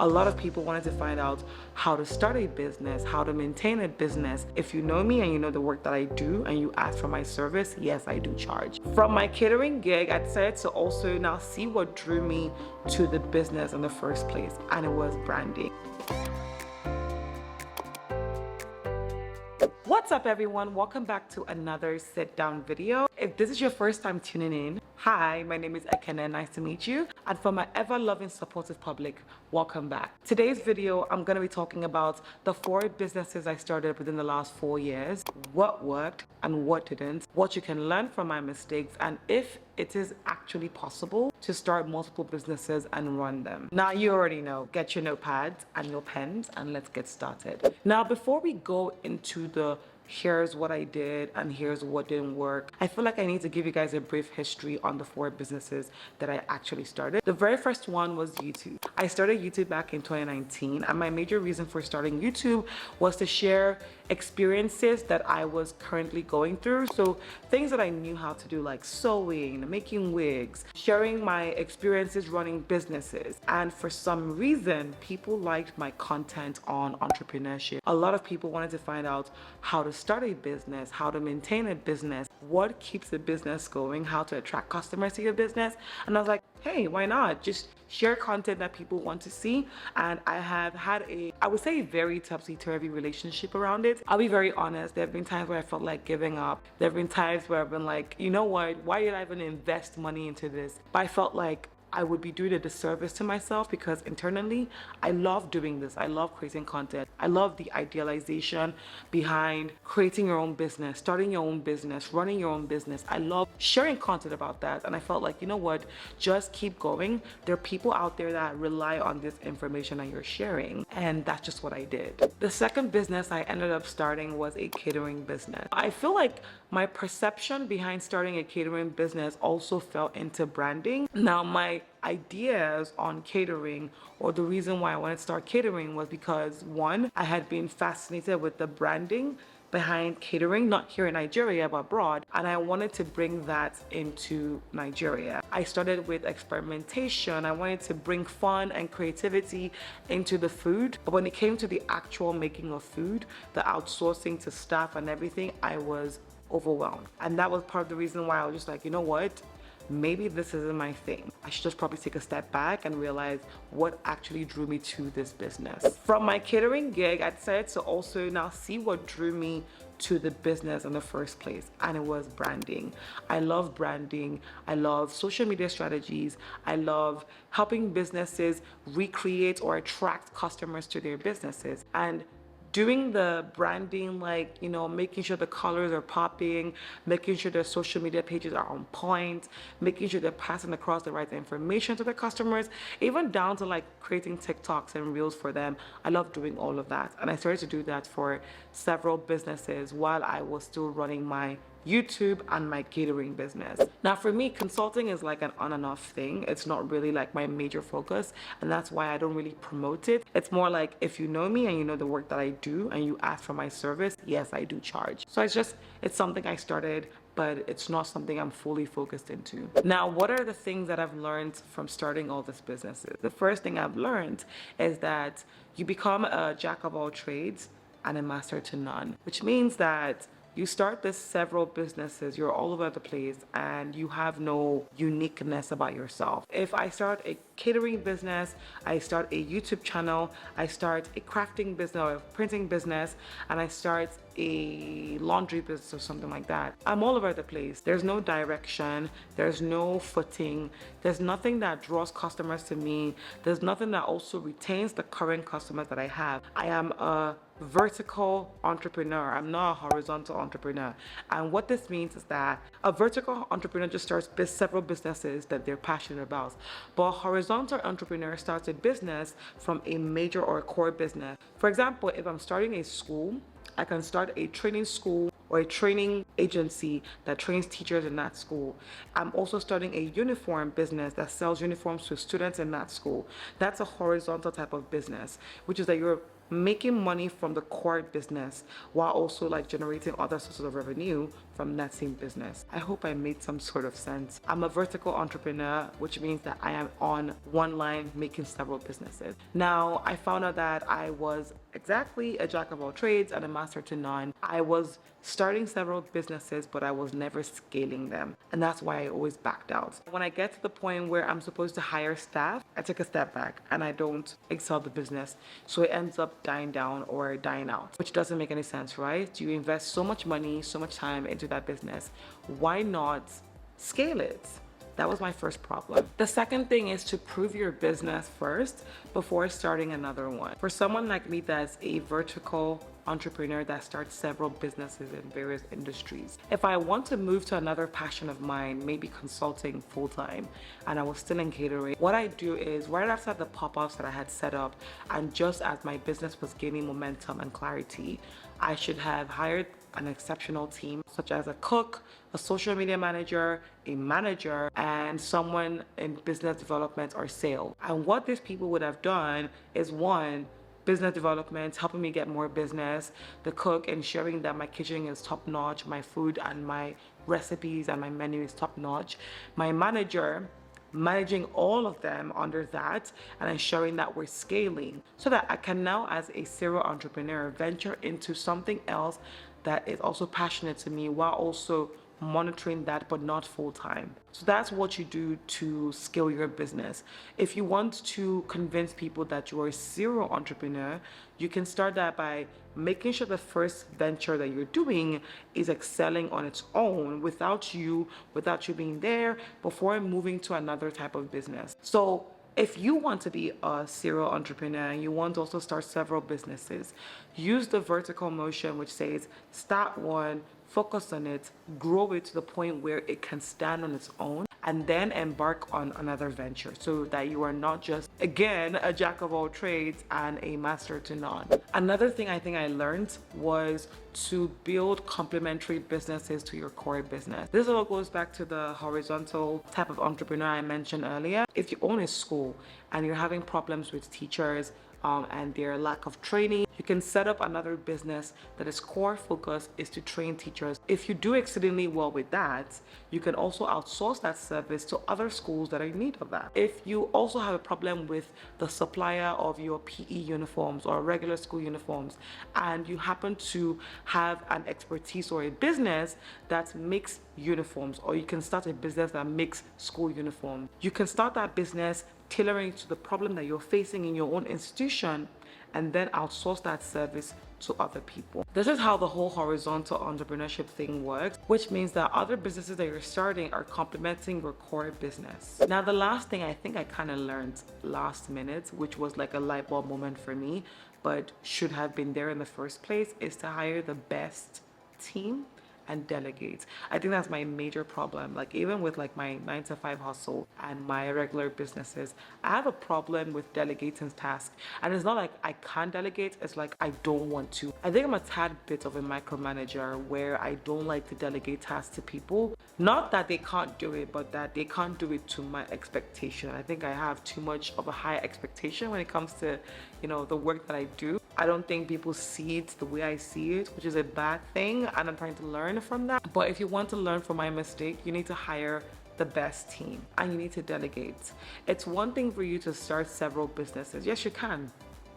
A lot of people wanted to find out how to start a business, how to maintain a business. If you know me and you know the work that I do and you ask for my service, yes, I do charge. From my catering gig, I decided to also now see what drew me to the business in the first place, and it was branding. What's up everyone? Welcome back to another sit down video. If this is your first time tuning in, hi, my name is Canon, nice to meet you. And for my ever loving supportive public, welcome back. Today's video, I'm going to be talking about the 4 businesses I started within the last 4 years, what worked and what didn't, what you can learn from my mistakes, and if it is actually possible to start multiple businesses and run them. Now you already know, get your notepads and your pens and let's get started. Now before we go into the here's what I did and here's what didn't work, I feel like I need to give you guys a brief history on the 4 businesses that I actually started. The very first one was YouTube. I started YouTube back in 2019, and my major reason for starting YouTube was to share experiences that I was currently going through. So things that I knew how to do, like sewing, making wigs, sharing my experiences running businesses. And for some reason, people liked my content on entrepreneurship. A lot of people wanted to find out how to start a business, how to maintain a business, what keeps a business going, how to attract customers to your business. And I was like, hey, why not? Just share content that people want to see. And I have had I would say, very topsy-turvy relationship around it. I'll be very honest. There have been times where I felt like giving up. There have been times where I've been like, you know what? Why did I even invest money into this? But I felt like I would be doing a disservice to myself, because internally I love doing this. I love creating content. I love the idealization behind creating your own business, starting your own business, running your own business. I love sharing content about that. And I felt like, you know what, just keep going. There are people out there that rely on this information that you're sharing. And that's just what I did. The second business I ended up starting was a catering business. I feel like my perception behind starting a catering business also fell into branding. Now, my ideas on catering, or the reason why I wanted to start catering, was because, one, I had been fascinated with the branding behind catering, not here in Nigeria but abroad, and I wanted to bring that into Nigeria. I started with experimentation. I wanted to bring fun and creativity into the food, but when it came to the actual making of food, the outsourcing to staff and everything, I was overwhelmed. And that was part of the reason why I was just like, you know what, maybe this isn't my thing. I should just probably take a step back and realize what actually drew me to this business. From my catering gig, I decided to also now see what drew me to the business in the first place, and it was branding. I love branding. I love social media strategies. I love helping businesses recreate or attract customers to their businesses. And doing the branding, like, you know, making sure the colors are popping, making sure their social media pages are on point, making sure they're passing across the right information to the customers, even down to like creating TikToks and reels for them. I love doing all of that. And I started to do that for several businesses while I was still running my YouTube and my catering business. Now for me, consulting is like an on and off thing. It's not really like my major focus, and that's why I don't really promote it. It's more like, if you know me and you know the work that I do and you ask for my service, yes, I do charge. So it's something I started, but it's not something I'm fully focused into. Now, what are the things that I've learned from starting all these businesses? The first thing I've learned is that you become a jack of all trades and a master to none, which means that you start this several businesses, you're all over the place, and you have no uniqueness about yourself. If I start a catering business, I start a YouTube channel, I start a crafting business or a printing business, and I start a laundry business or something like that, I'm all over the place. There's no direction, there's no footing, there's nothing that draws customers to me, there's nothing that also retains the current customers that I have. I am a vertical entrepreneur. I'm not a horizontal entrepreneur. And what this means is that a vertical entrepreneur just starts several businesses that they're passionate about. But a horizontal entrepreneur starts a business from a major or a core business. For example, if I'm starting a school, I can start a training school or a training agency that trains teachers in that school. I'm also starting a uniform business that sells uniforms to students in that school. That's a horizontal type of business, which is that you're making money from the core business while also like generating other sources of revenue from that same business. I hope I made some sort of sense. I'm a vertical entrepreneur, which means that I am on one line making several businesses. Now, I found out that I was exactly a jack of all trades and a master to none. I was starting several businesses, but I was never scaling them. And that's why I always backed out. When I get to the point where I'm supposed to hire staff, I take a step back and I don't excel the business. So it ends up dying down or dying out, which doesn't make any sense, right? You invest so much money, so much time into that business. Why not scale it? That was my first problem. The second thing is to prove your business first before starting another one. For someone like me that's a vertical entrepreneur that starts several businesses in various industries, if I want to move to another passion of mine, maybe consulting full-time, and I was still in catering, what I do is right after the pop-ups that I had set up, and just as my business was gaining momentum and clarity, I should have hired an exceptional team, such as a cook, a social media manager, a manager, and someone in business development or sales. And what these people would have done is, one, business development, helping me get more business, the cook ensuring that my kitchen is top notch, my food and my recipes and my menu is top notch, my manager managing all of them under that and ensuring that we're scaling so that I can now, as a serial entrepreneur, venture into something else that is also passionate to me while also monitoring that, but not full time. So that's what you do to scale your business. If you want to convince people that you are a serial entrepreneur, you can start that by making sure the first venture that you're doing is excelling on its own without you being there before moving to another type of business. So if you want to be a serial entrepreneur and you want to also start several businesses, use the vertical motion, which says start one, focus on it, grow it to the point where it can stand on its own, and then embark on another venture so that you are not just, again, a jack of all trades and a master to none. Another thing I think I learned was to build complementary businesses to your core business. This all goes back to the horizontal type of entrepreneur I mentioned earlier. If you own a school and you're having problems with teachers, and their lack of training, you can set up another business that its core focus is to train teachers. If you do exceedingly well with that, you can also outsource that service to other schools that are in need of that. If you also have a problem with the supplier of your PE uniforms or regular school uniforms, and you happen to have an expertise or a business that makes uniforms, or you can start a business that makes school uniforms, you can start that business tailoring to the problem that you're facing in your own institution and then outsource that service to other people. This is how the whole horizontal entrepreneurship thing works, which means that other businesses that you're starting are complementing your core business. Now, the last thing I think I kind of learned last minute, which was like a light bulb moment for me, but should have been there in the first place, is to hire the best team and delegate. I think that's my major problem. Like even with like my 9 to 5 hustle and my regular businesses, I have a problem with delegating tasks. And it's not like I can't delegate, it's like I don't want to. I think I'm a tad bit of a micromanager where I don't like to delegate tasks to people. Not that they can't do it, but that they can't do it to my expectation. I think I have too much of a high expectation when it comes to, the work that I do. I don't think people see it the way I see it, which is a bad thing, and I'm trying to learn from that. But if you want to learn from my mistake, you need to hire the best team and you need to delegate. It's one thing for you to start several businesses. Yes, you can.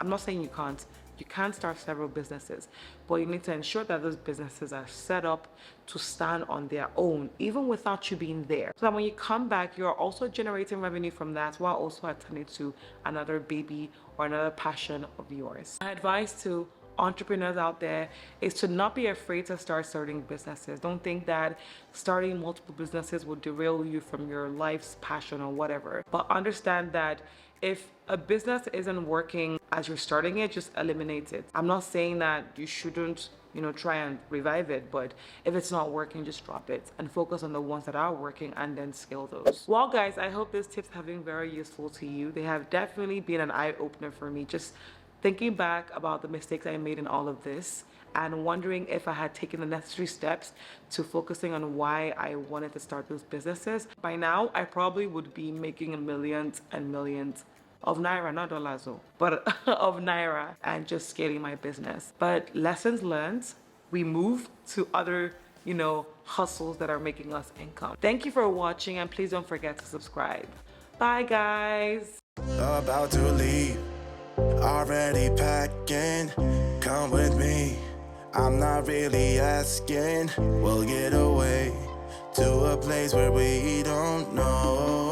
I'm not saying you can't. You can start several businesses, but you need to ensure that those businesses are set up to stand on their own, even without you being there. So that when you come back, you're also generating revenue from that while also attending to another baby or another passion of yours. My advice to entrepreneurs out there is to not be afraid to start starting businesses. Don't think that starting multiple businesses will derail you from your life's passion or whatever, but understand that if a business isn't working as you're starting it, just eliminate it. I'm not saying that you shouldn't, try and revive it, but if it's not working, just drop it and focus on the ones that are working and then scale those. Well, guys, I hope these tips have been very useful to you. They have definitely been an eye-opener for me, just thinking back about the mistakes I made in all of this and wondering if I had taken the necessary steps to focusing on why I wanted to start those businesses, by now I probably would be making millions and millions of naira, not dollars, though, but of naira, and just scaling my business. But lessons learned, we move to other, hustles that are making us income. Thank you for watching, and please don't forget to subscribe. Bye, guys. About to leave, already packing. Come with me, I'm not really asking. We'll get away to a place where we don't know.